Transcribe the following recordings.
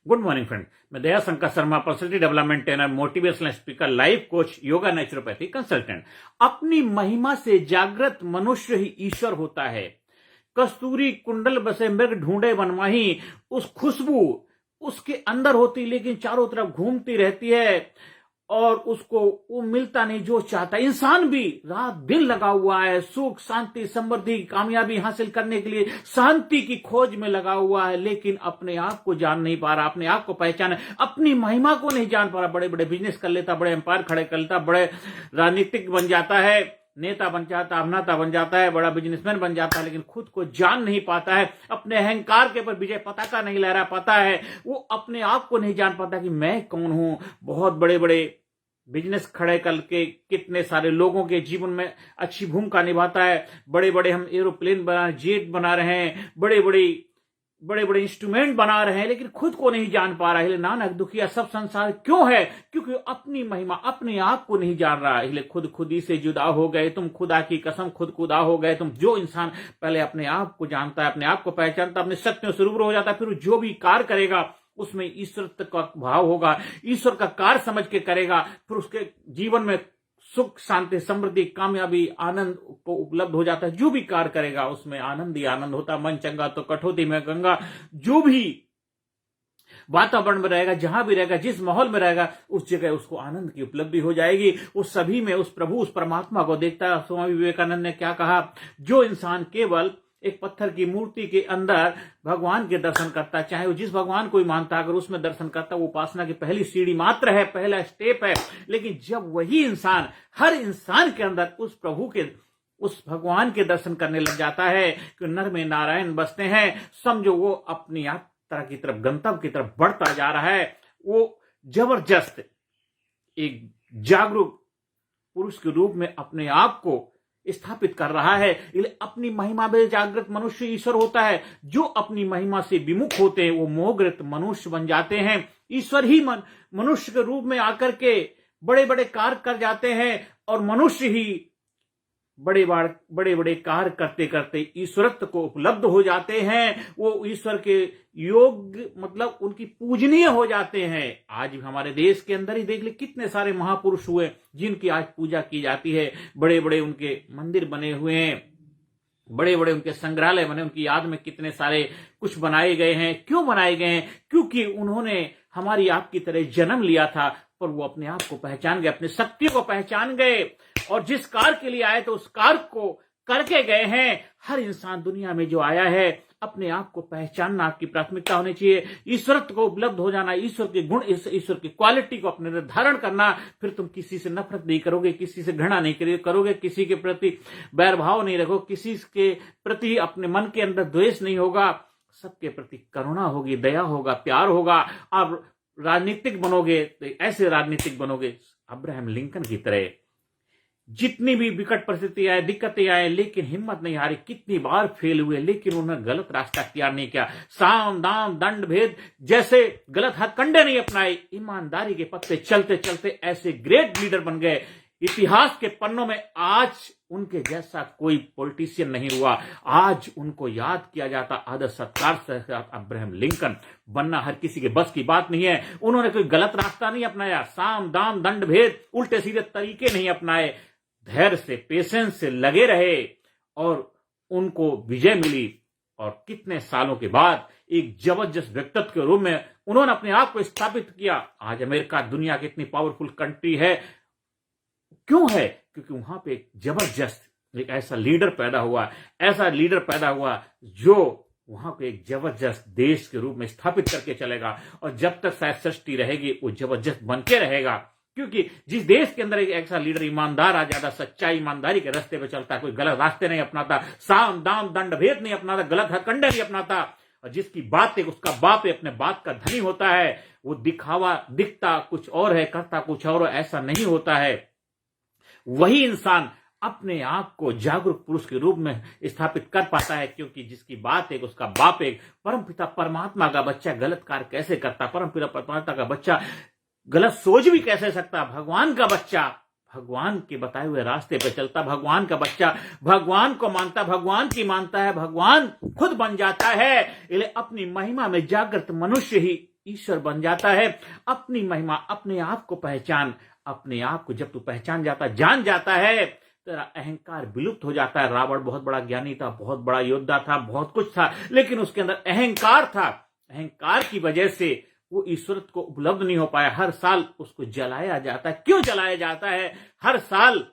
Good morning friend, मैं Daya Shankar Sharma, personality development trainer, motivational speaker, life coach, yoga naturopathy consultant. अपनी महिमा से जागृत मनुष्य ही ईश्वर होता है। कस्तूरी कुंडल बसे मृग ढूंढे बनमाही, उस खुशबू उसके अंदर होती लेकिन चारों तरफ घूमती रहती है और उसको वो मिलता नहीं जो चाहता। इंसान भी रात दिन लगा हुआ है, सुख शांति समृद्धि कामयाबी हासिल करने के लिए शांति की खोज में लगा हुआ है, लेकिन अपने आप को जान नहीं पा रहा, अपने आप को पहचान, अपनी महिमा को नहीं जान पा रहा। बड़े बड़े बिजनेस कर लेता, बड़े एम्पायर खड़े कर लेता, बड़े राजनीतिक बन जाता है, नेता बन जाता है, अभिनेता बन जाता है, बड़ा बिजनेसमैन बन जाता है, लेकिन खुद को जान नहीं पाता है। अपने अहंकार के ऊपर विजय पताका नहीं लहरा पाता है। वो अपने आप को नहीं जान पाता कि मैं कौन हूं। बहुत बड़े बड़े बिजनेस खड़े करके कितने सारे लोगों के जीवन में अच्छी भूमिका निभाता है। बड़े बड़े हम एरोप्लेन बना, जेट बना रहे हैं, बड़े बड़े इंस्ट्रूमेंट बना रहे हैं, लेकिन खुद को नहीं जान पा रहा है। नानक दुखिया सब संसार क्यों है? क्योंकि अपनी महिमा अपने आप को नहीं जान रहा है। खुद ही से जुदा हो गए तुम, खुदा की कसम खुदा हो गए तुम। जो इंसान पहले अपने आप को जानता है, अपने आप को पहचानता, अपने सत्यों से रूबरू हो जाता है, फिर जो भी कार्य करेगा उसमें ईश्वर का भाव होगा, ईश्वर का कार्य समझ के करेगा, फिर उसके जीवन में सुख शांति समृद्धि कामयाबी आनंद को उपलब्ध हो जाता है। जो भी कार्य करेगा उसमें आनंद ही आनंद होता है। मन चंगा तो कठौती में गंगा। जो भी वातावरण में रहेगा, जहां भी रहेगा, जिस माहौल में रहेगा, उस जगह उसको आनंद की उपलब्धि हो जाएगी। उस सभी में उस प्रभु उस परमात्मा को देखता है। स्वामी विवेकानंद ने क्या कहा? जो इंसान केवल एक पत्थर की मूर्ति के अंदर भगवान के दर्शन करता, चाहे वो जिस भगवान को ही मानता, अगर उसमें दर्शन करता, वो उपासना की पहली सीढ़ी मात्र है, पहला स्टेप है। लेकिन जब वही इंसान हर इंसान के अंदर उस प्रभु के उस भगवान के दर्शन करने लग जाता है कि नर में नारायण बसते हैं, समझो वो अपनी यात्रा की तरफ, गंतव्य की तरफ बढ़ता जा रहा है। वो जबरदस्त एक जागरूक पुरुष के रूप में अपने आप को स्थापित कर रहा है। अपनी महिमा में जागृत मनुष्य ईश्वर होता है। जो अपनी महिमा से विमुख होते हैं वो मोहग्रत मनुष्य बन जाते हैं। ईश्वर ही मनुष्य के रूप में आकर के बड़े बड़े कार्य कर जाते हैं और मनुष्य ही बड़े बड़े कार्य करते करते ईश्वरत्व को उपलब्ध हो जाते हैं। वो ईश्वर के योग्य मतलब उनकी पूजनीय हो जाते हैं। आज हमारे देश के अंदर ही देख ले कितने सारे महापुरुष हुए जिनकी आज पूजा की जाती है। बड़े बड़े उनके मंदिर बने हुए हैं, बड़े बड़े उनके संग्रहालय बने, उनकी याद में कितने सारे कुछ बनाए गए हैं। क्यों बनाए गए हैं? क्योंकि उन्होंने हमारी आपकी तरह जन्म लिया था, पर वो अपने आप को पहचान गए, अपने शक्तियों को पहचान गए और जिस कार्य के लिए आए तो उस कार्य को करके गए हैं। हर इंसान दुनिया में जो आया है अपने आप को पहचानना आपकी प्राथमिकता होनी चाहिए। ईश्वरत्व को उपलब्ध हो जाना, ईश्वर के गुण, ईश्वर की क्वालिटी को अपने निर्धारण करना। फिर तुम किसी से नफरत नहीं करोगे, किसी से घृणा नहीं करोगे, किसी के प्रति बैरभाव नहीं रखोगे, किसी के प्रति अपने मन के अंदर द्वेष नहीं होगा, सबके प्रति करुणा होगी, दया होगा, प्यार होगा। अब राजनीतिक बनोगे तो ऐसे राजनीतिक बनोगे अब्राहम लिंकन की तरह। जितनी भी विकट परिस्थिति आए, दिक्कतें आए, लेकिन हिम्मत नहीं हारी। कितनी बार फेल हुए, लेकिन उन्होंने गलत रास्ता अख्तियार नहीं किया। साम दाम दंड भेद जैसे गलत हथकंडे नहीं अपनाए। ईमानदारी के पत्ते चलते चलते ऐसे ग्रेट लीडर बन गए। इतिहास के पन्नों में आज उनके जैसा कोई पॉलिटिशियन नहीं हुआ। आज उनको याद किया जाता आदर सत्कार से। अब्राहम लिंकन बनना हर किसी के बस की बात नहीं है। उन्होंने कोई गलत रास्ता नहीं अपनाया, साम दाम दंड भेद उल्टे सीधे तरीके नहीं अपनाए। धैर्य से, पेशेंस से लगे रहे और उनको विजय मिली। और कितने सालों के बाद एक जबरदस्त व्यक्तित्व के रूप में उन्होंने अपने आप को स्थापित किया। आज अमेरिका दुनिया की इतनी पावरफुल कंट्री है। क्यों है? क्योंकि वहां पे एक जबरदस्त एक ऐसा लीडर पैदा हुआ जो वहां पे एक जबरदस्त देश के रूप में स्थापित करके चलेगा। और जब तक शायद सृष्टि रहेगी वो जबरदस्त बन के रहेगा। क्योंकि जिस देश के अंदर एक ऐसा लीडर ईमानदार आ जाता, सच्चाई ईमानदारी के रास्ते पे चलता, कोई गलत रास्ते नहीं अपनाता, साम दाम दंड भेद नहीं अपनाता, गलत हथकंडे नहीं अपनाता, और जिसकी बात है उसका बाप है, अपने बात का धनी होता है। वो दिखता कुछ और है, करता कुछ और, ऐसा नहीं होता है। वही इंसान अपने आप को जागरूक पुरुष के रूप में स्थापित कर पाता है। क्योंकि जिसकी बात है उसका बाप है। परमपिता परमात्मा का बच्चा गलत कार्य कैसे करता? परमपिता परमात्मा का बच्चा गलत सोच भी कैसे सकता? भगवान का बच्चा भगवान के बताए हुए रास्ते पे चलता, भगवान का बच्चा भगवान को मानता, भगवान की मानता है, भगवान खुद बन जाता है। इसलिए अपनी महिमा में जागृत मनुष्य ही ईश्वर बन जाता है। अपनी महिमा, अपने आप को पहचान। अपने आप को जब तू पहचान जाता, जान जाता है, तेरा अहंकार विलुप्त हो जाता है। रावण बहुत बड़ा ज्ञानी था, बहुत बड़ा योद्धा था, बहुत कुछ था, लेकिन उसके अंदर अहंकार था। अहंकार की वजह से वो ईश्वर को उपलब्ध नहीं हो पाया। हर साल उसको जलाया जाता है। क्यों जलाया जाता है? हर साल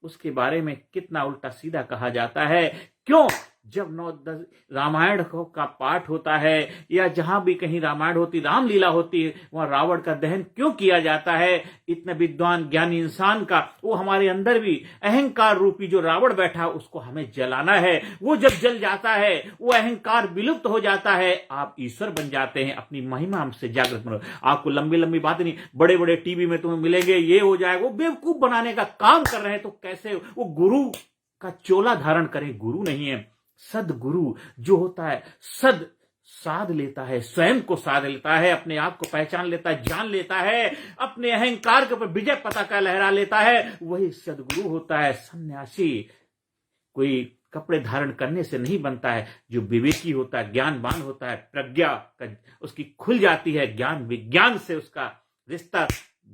उसके बारे में कितना उल्टा सीधा कहा जाता है। क्यों? जब 9-10 रामायण का पाठ होता है या जहां भी कहीं रामायण होती, रामलीला होती है, वहां रावण का दहन क्यों किया जाता है? इतने विद्वान ज्ञानी इंसान का, वो हमारे अंदर भी अहंकार रूपी जो रावण बैठा, उसको हमें जलाना है। वो जब जल जाता है, वो अहंकार विलुप्त हो जाता है, आप ईश्वर बन जाते हैं। अपनी महिमा हमसे जागृत बनो। आपको लंबी लंबी बातें नहीं, बड़े बड़े टीवी में तुम्हें मिलेंगे, ये हो जाएगा, वो बेवकूफ बनाने का काम कर रहे हैं। तो कैसे वो गुरु का चोला धारण करें? गुरु नहीं है, सदगुरु जो होता है, सद साध लेता है, स्वयं को साध लेता है, अपने आप को पहचान लेता है, जान लेता है, अपने अहंकार के ऊपर विजय पताका लहरा लेता है, वही सदगुरु होता है। सन्यासी कोई कपड़े धारण करने से नहीं बनता है। जो विवेकी होता है, ज्ञानवान होता है, प्रज्ञा उसकी खुल जाती है, ज्ञान विज्ञान से उसका रिश्ता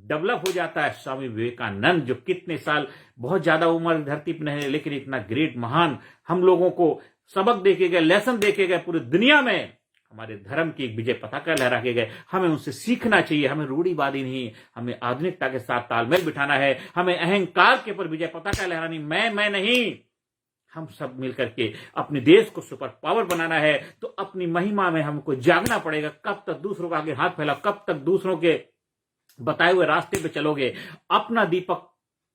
डेवलप हो जाता है। स्वामी विवेकानंद जो कितने साल, बहुत ज्यादा उम्र धरती पर नहीं, लेकिन इतना ग्रेट, महान, हम लोगों को सबक देके गए, लेसन देके गए, पूरी दुनिया में हमारे धर्म की एक विजय पताका लहरा के गए। हमें उनसे सीखना चाहिए। हमें रूढ़िवादी नहीं, हमें आधुनिकता के साथ तालमेल बिठाना है। हमें अहंकार के ऊपर विजय पताका लहरानी, मैं नहीं, हम सब मिलकर के अपने देश को सुपर पावर बनाना है। तो अपनी महिमा में हमको जागना पड़ेगा। कब तक दूसरों का आगे हाथ फैला, कब तक दूसरों के बताए हुए रास्ते पे चलोगे? अपना दीपक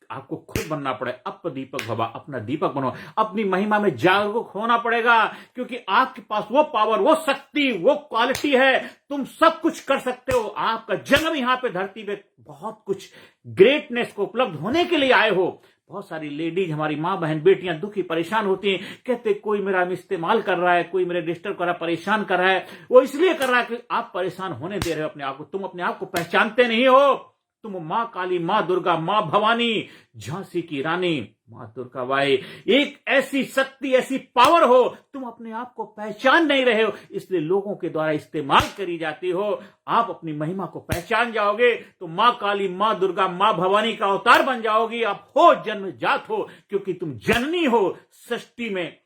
आपको खुद बनना पड़े। अप दीपक भवा, अपना दीपक बनो। अपनी महिमा में जागरूक होना पड़ेगा, क्योंकि आपके पास वो पावर, वो शक्ति, वो क्वालिटी है। तुम सब कुछ कर सकते हो। आपका जन्म यहाँ पे धरती पे बहुत कुछ ग्रेटनेस को उपलब्ध होने के लिए आए हो। बहुत सारी लेडीज, हमारी माँ बहन बेटियां दुखी परेशान होती हैं, कहते कोई मेरा इस्तेमाल कर रहा है, कोई मेरे डिस्टर्ब कर रहा है, परेशान कर रहा है। वो इसलिए कर रहा है कि आप परेशान होने दे रहे हो अपने आप को। तुम अपने आप को पहचानते नहीं हो। तुम माँ काली, माँ दुर्गा, माँ भवानी, झांसी की रानी, माँ दुर्गा बाई, एक ऐसी शक्ति, ऐसी पावर हो, तुम अपने आप को पहचान नहीं रहे हो, इसलिए लोगों के द्वारा इस्तेमाल करी जाती हो। आप अपनी महिमा को पहचान जाओगे तो माँ काली, माँ दुर्गा, माँ भवानी का अवतार बन जाओगी। आप हो जन्म जात हो, क्योंकि तुम जननी हो। सृष्टि में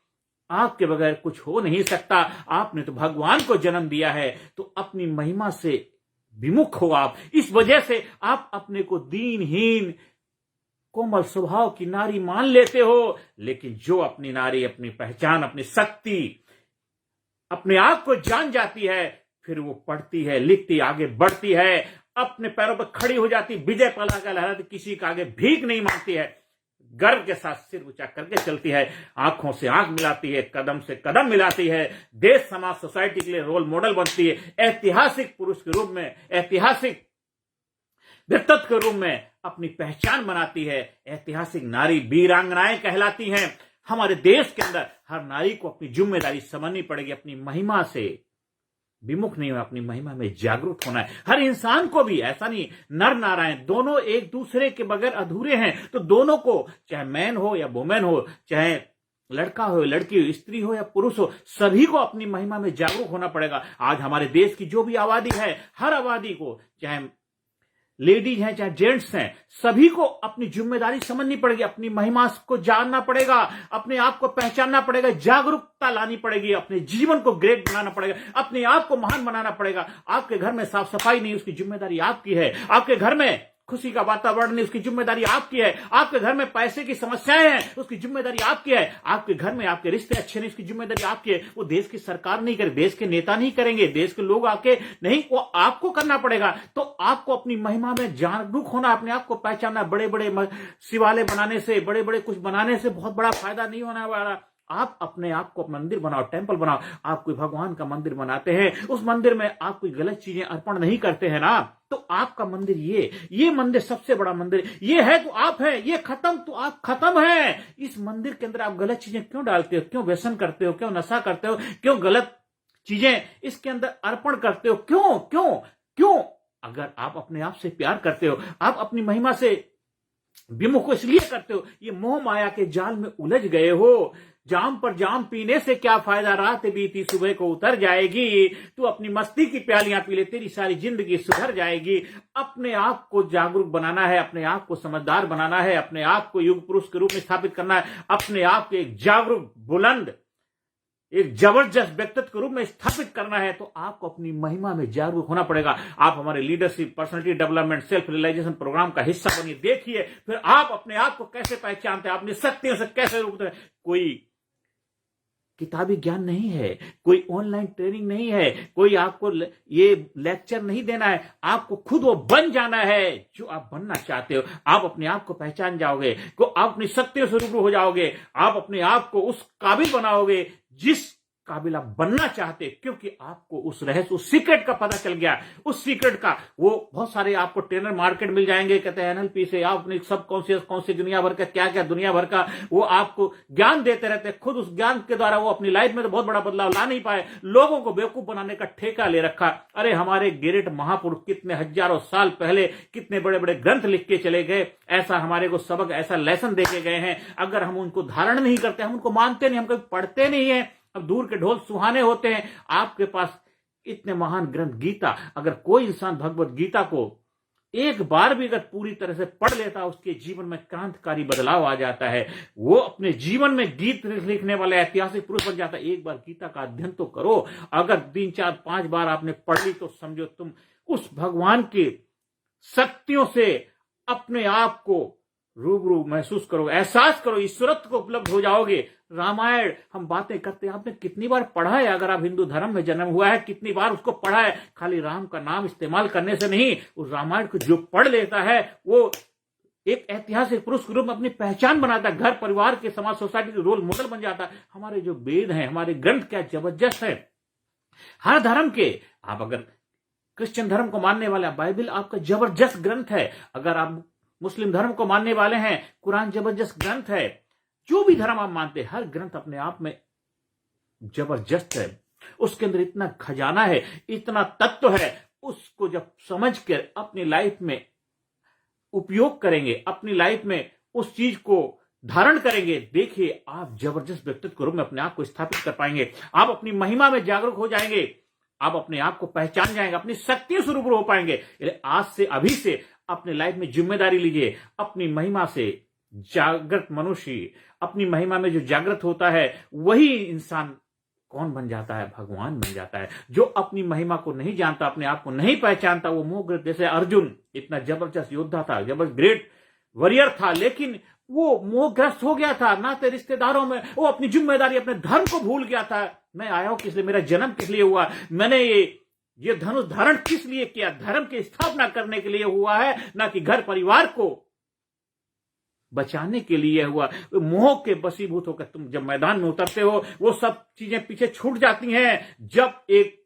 आपके बगैर कुछ हो नहीं सकता। आपने तो भगवान को जन्म दिया है, तो अपनी महिमा से विमुख हो आप। इस वजह से आप अपने को दीनहीन, कोमल स्वभाव की नारी मान लेते हो। लेकिन जो अपनी नारी, अपनी पहचान, अपनी शक्ति, अपने आप को जान जाती है, फिर वो पढ़ती है, लिखती, आगे बढ़ती है, अपने पैरों पर खड़ी हो जाती, विजय पताका लहराती, किसी का आगे भीख नहीं मांगती है, गर्व के साथ सिर ऊंचा करके चलती है, आंखों से आंख मिलाती है, कदम से कदम मिलाती है, देश समाज सोसाइटी के लिए रोल मॉडल बनती है, ऐतिहासिक पुरुष के रूप में, ऐतिहासिक व्यक्तित्व के रूप में अपनी पहचान बनाती है। ऐतिहासिक नारी वीरांगनाएं कहलाती हैं। हमारे देश के अंदर हर नारी को अपनी जिम्मेदारी समझनी पड़ेगी। अपनी महिमा से विमुख नहीं हो, अपनी महिमा में जागरूक होना है। हर इंसान को भी, ऐसा नहीं, नर नारायण दोनों एक दूसरे के बगैर अधूरे हैं। तो दोनों को, चाहे मैन हो या वुमेन हो, चाहे लड़का हो, लड़की हो, स्त्री हो या पुरुष हो, सभी को अपनी महिमा में जागरूक होना पड़ेगा। आज हमारे देश की जो भी आबादी है, हर आबादी को, चाहे लेडीज हैं चाहे जेंट्स हैं, सभी को अपनी जिम्मेदारी समझनी पड़ेगी। अपनी महिमा को जानना पड़ेगा, अपने आप को पहचानना पड़ेगा, जागरूकता लानी पड़ेगी, अपने जीवन को ग्रेट बनाना पड़ेगा, अपने आप को महान बनाना पड़ेगा। आपके घर में साफ सफाई नहीं, उसकी जिम्मेदारी आपकी है। आपके घर में खुशी का वातावरण नहीं, उसकी जिम्मेदारी आपकी है। आपके घर में पैसे की समस्याएं हैं, उसकी जिम्मेदारी आपकी है। आपके घर में आपके रिश्ते अच्छे नहीं, उसकी जिम्मेदारी आपकी है। वो देश की सरकार नहीं करे, देश के नेता नहीं करेंगे, देश के लोग आके नहीं, वो आपको करना पड़ेगा। तो आपको अपनी महिमा में जागरूक होना, अपने आप को पहचानना। बड़े बड़े शिवालय बनाने से, बड़े बड़े कुछ बनाने से बहुत बड़ा फायदा नहीं होने वाला। आप अपने आप को मंदिर बनाओ, टेंपल बनाओ। आप कोई भगवान का मंदिर बनाते हैं, उस मंदिर में आप कोई गलत चीजें अर्पण नहीं करते हैं ना, तो आपका मंदिर ये मंदिर सबसे बड़ा मंदिर ये है, तो आप है, ये खत्म तो आप खत्म है। इस मंदिर के अंदर आप गलत चीजें क्यों डालते हो? क्यों व्यसन करते हो? क्यों नशा करते हो? क्यों गलत चीजें इसके अंदर अर्पण करते हो? क्यों क्यों क्यों? अगर आप अपने आप से प्यार करते हो, आप अपनी महिमा से विमुख इसलिए करते हो, ये मोह माया के जाल में उलझ गए हो। जाम पर जाम पीने से क्या फायदा, रात बीती सुबह को उतर जाएगी। तू अपनी मस्ती की प्यालियां पी ले, तेरी सारी जिंदगी सुधर जाएगी। अपने आप को जागरूक बनाना है, अपने आप को समझदार बनाना है, अपने आप को युग पुरुष के रूप में स्थापित करना है, अपने आप को एक जागरूक, बुलंद, एक जबरदस्त व्यक्तित्व के रूप में स्थापित करना है, तो आपको अपनी महिमा में जागरूक होना पड़ेगा। आप हमारे leadership, personality development, self realisation programme का हिस्सा बनिए। देखिए फिर आप अपने आप को कैसे पहचानते हैं, अपनी शक्तियों से कैसे रूपते हैं। कोई किताबी ज्ञान नहीं है, कोई ऑनलाइन ट्रेनिंग नहीं है, कोई आपको ये लेक्चर नहीं देना है, आपको खुद वो बन जाना है जो आप बनना चाहते हो। आप अपने आप को पहचान जाओगे, को आप अपनी शक्तियों से रूबरू हो जाओगे, आप अपने आप को उस काबिल बनाओगे जिस काबिल आप बनना चाहते, क्योंकि आपको उस रहस्य, उस सीक्रेट का पता चल गया। उस सीक्रेट का वो बहुत सारे आपको ट्रेनर मार्केट मिल जाएंगे, कहते हैं एनएलपी से आप अपने सब कॉन्शियस दुनिया भर का क्या क्या दुनिया भर का वो आपको ज्ञान देते रहते हैं। खुद उस ज्ञान के द्वारा वो अपनी लाइफ में तो बहुत बड़ा बदलाव ला नहीं पाए, लोगों को बेवकूफ बनाने का ठेका ले रखा। अरे हमारे ग्रेट महापुरुष कितने हजारों साल पहले कितने बड़े बड़े ग्रंथ लिख के चले गए, ऐसा हमारे को सबक, ऐसा लेसन देके गए हैं। अगर हम उनको धारण नहीं करते, हम उनको मानते नहीं, हम कभी पढ़ते नहीं है। अब दूर के ढोल सुहाने होते हैं, आपके पास इतने महान ग्रंथ गीता, अगर कोई इंसान भगवत गीता को एक बार भी अगर पूरी तरह से पढ़ लेता, उसके जीवन में क्रांतिकारी बदलाव आ जाता है। वो अपने जीवन में गीत लिखने वाला ऐतिहासिक पुरुष बन जाता है। एक बार गीता का अध्ययन तो करो, अगर 3 4 5 बार आपने पढ़ ली तो समझो तुम उस भगवान की शक्तियों से अपने आप को रूबरू महसूस करो, एहसास करो, ईश्वरत्व को उपलब्ध हो जाओगे। रामायण हम बातें करते हैं, आपने कितनी बार पढ़ा है? अगर आप हिंदू धर्म में जन्म हुआ है, कितनी बार उसको पढ़ा है? खाली राम का नाम इस्तेमाल करने से नहीं, उस रामायण को जो पढ़ लेता है वो एक ऐतिहासिक पुरुष के रूप में अपनी पहचान बनाता है, घर परिवार के, समाज, सोसाइटी के रोल मॉडल बन जाता है। हमारे जो वेद हैं, हमारे ग्रंथ क्या जबरदस्त है। हर धर्म के, आप अगर क्रिश्चियन धर्म को मानने वाले, बाइबल आपका जबरदस्त ग्रंथ है। अगर आप मुस्लिम धर्म को मानने वाले हैं, कुरान जबरदस्त ग्रंथ है। जो भी धर्म आप मानते हैं, हर ग्रंथ अपने आप में जबरदस्त है। उसके अंदर इतना खजाना है, इतना तत्व है। उसको जब समझ कर अपनी लाइफ में उपयोग करेंगे, अपनी लाइफ में उस चीज को धारण करेंगे, देखिए आप जबरदस्त व्यक्तित्व के रूप में अपने आप को स्थापित कर पाएंगे। आप अपनी महिमा में जागरूक हो जाएंगे, आप अपने आप को पहचान जाएंगे, अपनी शक्तियों से रूबरू हो पाएंगे। आज से, अभी से अपने लाइफ में जिम्मेदारी लीजिए। अपनी महिमा से जागृत मनुष्य, अपनी महिमा में जो जागृत होता है, वही इंसान कौन बन जाता है? भगवान बन जाता है। जो अपनी महिमा को नहीं जानता, अपने आप को नहीं पहचानता, वो मोहग्रस्त, जैसे अर्जुन इतना जबरदस्त योद्धा था, जबरदस्त ग्रेट वॉरियर था, लेकिन वो मोहग्रस्त हो गया था नाते रिश्तेदारों में। वो अपनी जिम्मेदारी, अपने धर्म को भूल गया था। मैं आया हूं किस लिए, मेरा जन्म किस लिए हुआ, मैंने ये धनुष धारण किस लिए किया? धर्म की स्थापना करने के लिए हुआ है, ना कि घर परिवार को बचाने के लिए हुआ। मोह के वशीभूत होकर तुम जब मैदान में उतरते हो, वो सब चीजें पीछे छूट जाती हैं। जब एक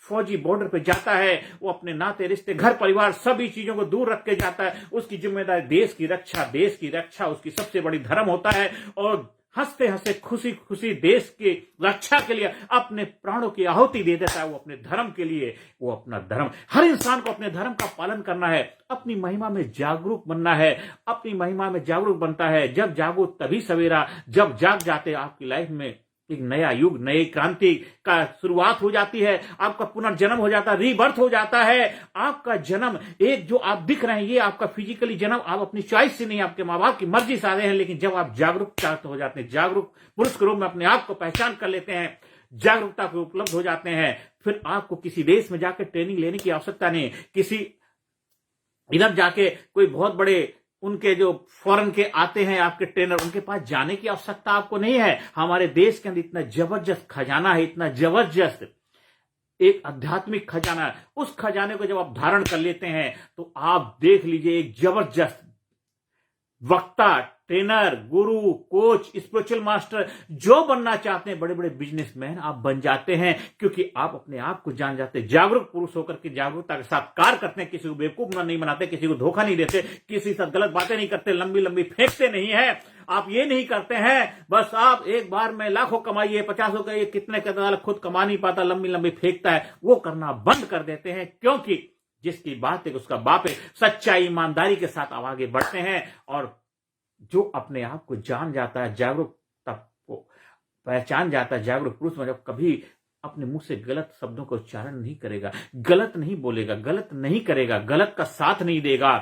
फौजी बॉर्डर पे जाता है, वो अपने नाते रिश्ते, घर परिवार, सभी चीजों को दूर रख के जाता है। उसकी जिम्मेदारी देश की रक्षा उसकी सबसे बड़ी धर्म होता है। और हंसते हंसते, खुशी खुशी देश की रक्षा के लिए अपने प्राणों की आहुति दे देता है। वो अपने धर्म के लिए, वो अपना धर्म, हर इंसान को अपने धर्म का पालन करना है, अपनी महिमा में जागरूक बनना है। अपनी महिमा में जागरूक बनता है जब जागो तभी सवेरा। जब जाग जाते आपकी लाइफ में एक नया युग, नई क्रांति का शुरुआत हो जाती है। आपका पुनर्जन्म हो जाता है, रीबर्थ हो जाता है। आपका जन्म, एक जो आप दिख रहे हैं, ये आपका फिजिकली जन्म आप अपनी चॉइस से नहीं, आपके माँ बाप की मर्जी से आए हैं। लेकिन जब आप जागरूक हो जाते हैं, जागरूक पुरुष के रूप में अपने आप को पहचान कर लेते हैं, जागरूकता को उपलब्ध हो जाते हैं, फिर आपको किसी देश में जाकर ट्रेनिंग लेने की आवश्यकता नहीं। किसी इधर जाके कोई बहुत बड़े उनके जो फॉरेन के आते हैं आपके ट्रेनर, उनके पास जाने की आवश्यकता आपको नहीं है। हमारे देश के अंदर इतना जबरदस्त खजाना है, इतना जबरदस्त एक आध्यात्मिक खजाना है। उस खजाने को जब आप धारण कर लेते हैं तो आप देख लीजिए एक जबरदस्त वक्ता, ट्रेनर, गुरु, कोच, स्पिरिचुअल मास्टर, जो बनना चाहते हैं, बड़े बड़े बिजनेसमैन आप बन जाते हैं, क्योंकि आप अपने आप को जान जाते हैं। जागरूक पुरुष होकर के जागरूकता के साथ कार्य करते हैं, किसी को बेवकूफ नहीं बनाते, किसी को धोखा नहीं देते, किसी के साथ गलत बातें नहीं करते, लंबी लंबी फेंकते नहीं है। आप ये नहीं करते हैं बस आप एक बार में लाखों कमाइए, 50 का ये कितने का खुद कमा नहीं पाता, लंबी लंबी फेंकता है, वो करना बंद कर देते हैं। क्योंकि जिसकी बात है उसका बाप है, सच्चाई ईमानदारी के साथ आप आगे बढ़ते हैं। और जो अपने आप को जान जाता है, जागरूकता को पहचान जाता है, जागरूक पुरुष मतलब कभी अपने मुंह से गलत शब्दों का उच्चारण नहीं करेगा, गलत नहीं बोलेगा, गलत नहीं करेगा, गलत का साथ नहीं देगा,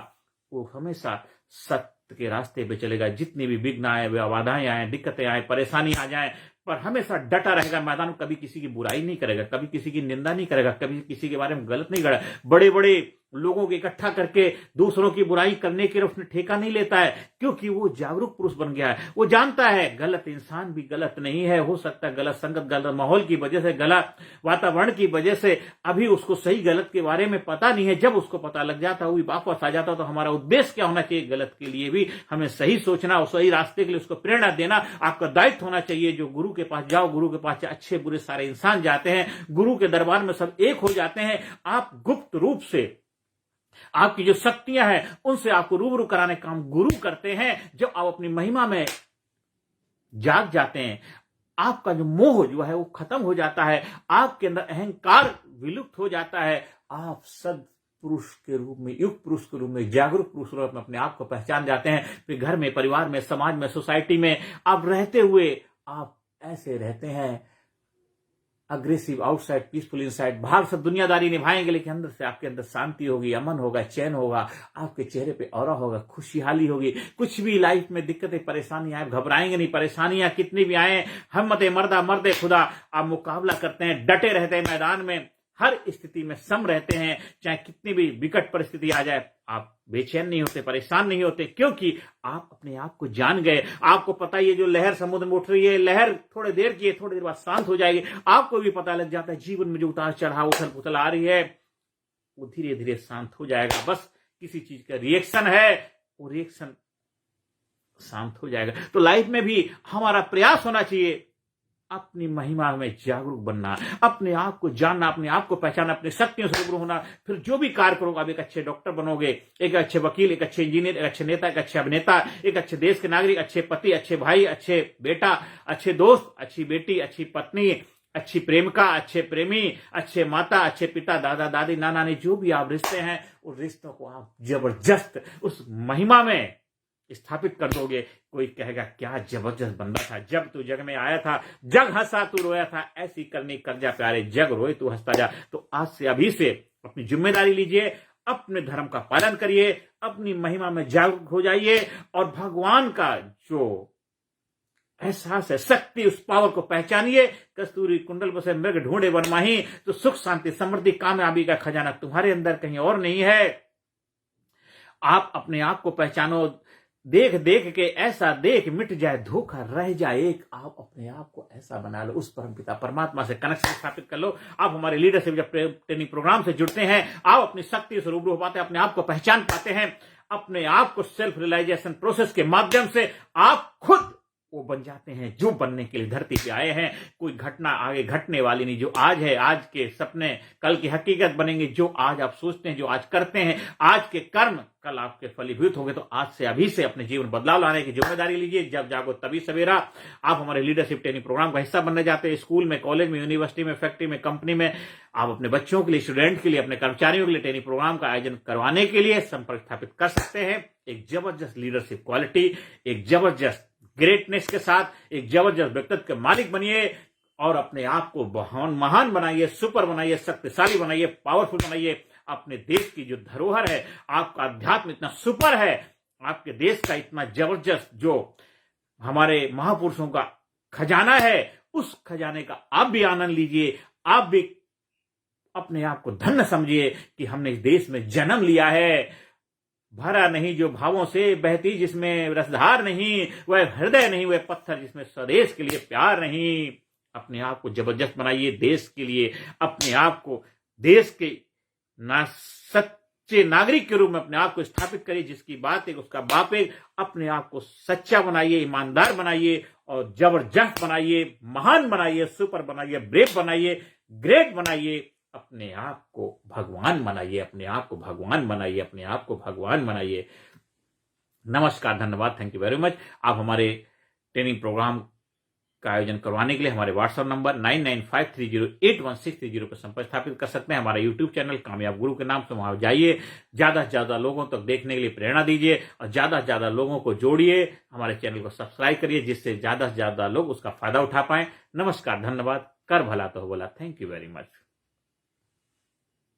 वो हमेशा सत्य के रास्ते पे चलेगा। जितनी भी विघ्न आए, बाधाएं आए, दिक्कतें आए, परेशानी आ जाए, पर हमेशा डटा रहेगा मैदान में, कभी किसी की बुराई नहीं करेगा, कभी किसी की निंदा नहीं करेगा, कभी किसी के बारे में गलत नहीं करेगा। बड़े बड़े लोगों को इकट्ठा करके दूसरों की बुराई करने के लिए उसने ठेका नहीं लेता है, क्योंकि वो जागरूक पुरुष बन गया है। वो जानता है गलत इंसान भी गलत नहीं है, हो सकता है गलत संगत, गलत माहौल की वजह से, गलत वातावरण की वजह से अभी उसको सही गलत के बारे में पता नहीं है। जब उसको पता लग जाता है, वो वापस आ जाता, तो हमारा उद्देश्य क्या होना चाहिए? गलत के लिए भी हमें सही सोचना और सही रास्ते के लिए उसको प्रेरणा देना आपका दायित्व होना चाहिए। जो गुरु के पास जाओ, गुरु के पास अच्छे बुरे सारे इंसान जाते हैं, गुरु के दरबार में सब एक हो जाते हैं। आप गुप्त रूप से आपकी जो शक्तियां हैं उनसे आपको रूबरू कराने का काम गुरु करते हैं। जब आप अपनी महिमा में जाग जाते हैं, आपका जो मोह जो है वो खत्म हो जाता है, आपके अंदर अहंकार विलुप्त हो जाता है, आप सद पुरुष के रूप में, युग पुरुष के रूप में, जागरूक पुरुष रूप में अपने आप को पहचान जाते हैं। फिर घर में, परिवार में, समाज में, सोसाइटी में आप रहते हुए आप ऐसे रहते हैं, अग्रेसिव आउटसाइड, पीसफुल इनसाइड। बाहर से दुनियादारी निभाएंगे, लेकिन अंदर से आपके अंदर शांति होगी, अमन होगा, चैन होगा, आपके चेहरे पे ऑरा होगा, खुशहाली होगी। कुछ भी लाइफ में दिक्कतें, परेशानी आए, घबराएंगे नहीं। परेशानियां कितनी भी आए, हिम्मत मर्दा मर्दे खुदा, आप मुकाबला करते हैं, डटे रहते हैं मैदान में, हर स्थिति में सम रहते हैं। चाहे कितनी भी विकट परिस्थिति आ जाए, आप बेचैन नहीं होते, परेशान नहीं होते, क्योंकि आप अपने आप को जान गए। आपको पता है ये जो लहर समुद्र में उठ रही है, लहर थोड़ी देर की है, थोड़ी देर बाद शांत हो जाएगी। आपको भी पता लग जाता है जीवन में जो उतार चढ़ाव, उथल पुथल आ रही है, वो धीरे धीरे शांत हो जाएगा। बस किसी चीज का रिएक्शन है, वो रिएक्शन शांत हो जाएगा। तो लाइफ में भी हमारा प्रयास होना चाहिए अपनी महिमा में जागरूक बनना, अपने आप को जानना, अपने आप को पहचानना, अपनी शक्तियों से रूबरू होना। फिर जो भी कार्य करोगे, आप एक अच्छे डॉक्टर बनोगे, एक अच्छे वकील, एक अच्छे इंजीनियर, एक अच्छे नेता, एक अच्छे अभिनेता, एक अच्छे देश के नागरिक, अच्छे पति, अच्छे भाई, अच्छे बेटा, अच्छे दोस्त, अच्छी बेटी, अच्छी पत्नी, अच्छी प्रेमिका, अच्छे प्रेमी, अच्छे माता, अच्छे पिता, दादा दादी, नाना नानी, जो भी आप रिश्ते हैं, उन रिश्तों को आप जबरदस्त उस महिमा में स्थापित कर दोगे। कोई कहेगा क्या जबरदस्त बंदा था, जब तू जग में आया था, जग हंसा तू रोया था, ऐसी करनी कर जा प्यारे, जग रोए तू हंसता जा। तो आज से, अभी से अपनी जिम्मेदारी लीजिए, अपने धर्म का पालन करिए, अपनी महिमा में जागरूक हो जाइए, और भगवान का जो एहसास है, शक्ति, उस पावर को पहचानिए। कस्तूरी कुंडल बसे मृग ढूंढे वन माही, तो सुख शांति समृद्धि कामयाबी का खजाना तुम्हारे अंदर कहीं और नहीं है। आप अपने आप को पहचानो, देख देख के ऐसा देख, मिट जाए धोखा, रह जाए एक। आप अपने आप को ऐसा बना लो, उस परम पिता परमात्मा से कनेक्शन स्थापित कर लो। आप हमारे लीडरशिप जब ट्रेनिंग प्रोग्राम से जुड़ते हैं, आप अपनी शक्ति से रूबरू हो पाते हैं, अपने आप को पहचान पाते हैं, अपने आप को सेल्फ रियलाइजेशन प्रोसेस के माध्यम से आप खुद वो बन जाते हैं जो बनने के लिए धरती पे आए हैं। कोई घटना आगे घटने वाली नहीं, जो आज है, आज के सपने कल की हकीकत बनेंगे। जो आज आप सोचते हैं, जो आज करते हैं, आज के कर्म कल आपके फलीभूत होंगे। तो आज से, अभी से अपने जीवन बदलाव लाने की जिम्मेदारी लीजिए। जब जागो तभी सवेरा। आप हमारे लीडरशिप ट्रेनिंग प्रोग्राम का हिस्सा बनने जाते हैं, स्कूल में, कॉलेज में, यूनिवर्सिटी में, फैक्ट्री में, कंपनी में, आप अपने बच्चों के लिए, स्टूडेंट के लिए, अपने कर्मचारियों के लिए ट्रेनिंग प्रोग्राम का आयोजन करवाने के लिए संपर्क स्थापित कर सकते हैं। एक जबरदस्त लीडरशिप क्वालिटी, एक जबरदस्त ग्रेटनेस के साथ एक जबरदस्त व्यक्तित्व के मालिक बनिए, और अपने आप को महान बनाइए, सुपर बनाइए, शक्तिशाली बनाइए, पावरफुल बनाइए। अपने देश की जो धरोहर है, आपका अध्यात्म इतना सुपर है, आपके देश का इतना जबरदस्त जो हमारे महापुरुषों का खजाना है, उस खजाने का आप भी आनंद लीजिए। आप भी अपने आप को धन्य समझिए कि हमने इस देश में जन्म लिया है। भरा नहीं जो भावों से, बहती जिसमें रसधार नहीं, वह हृदय नहीं, वह पत्थर जिसमें स्वदेश के लिए प्यार नहीं। अपने आप को जबरदस्त बनाइए देश के लिए, अपने आप को देश के सच्चे नागरिक के रूप में अपने आप को स्थापित करिए। जिसकी बात है उसका बाप है। अपने आप को सच्चा बनाइए, ईमानदार बनाइए, और जबरदस्त बनाइए, महान बनाइए, सुपर बनाइए, ब्रेव बनाइए, ग्रेट बनाइए। अपने आप को भगवान बनाइए, अपने आप को भगवान बनाइए, अपने आप को भगवान बनाइए। नमस्कार, धन्यवाद, थैंक यू वेरी मच। आप हमारे ट्रेनिंग प्रोग्राम का आयोजन करवाने के लिए हमारे व्हाट्सएप नंबर 9953081630 पर संपर्क स्थापित कर सकते हैं। हमारा यूट्यूब चैनल कामयाब गुरु के नाम से वहां जाइए, ज्यादा से ज्यादा लोगों तक देखने के लिए प्रेरणा दीजिए और ज्यादा से ज्यादा लोगों को जोड़िए। हमारे चैनल को सब्सक्राइब करिए जिससे ज्यादा से ज्यादा लोग उसका फायदा उठा पाए। नमस्कार, धन्यवाद। कर भला तो भला। Thank you very much.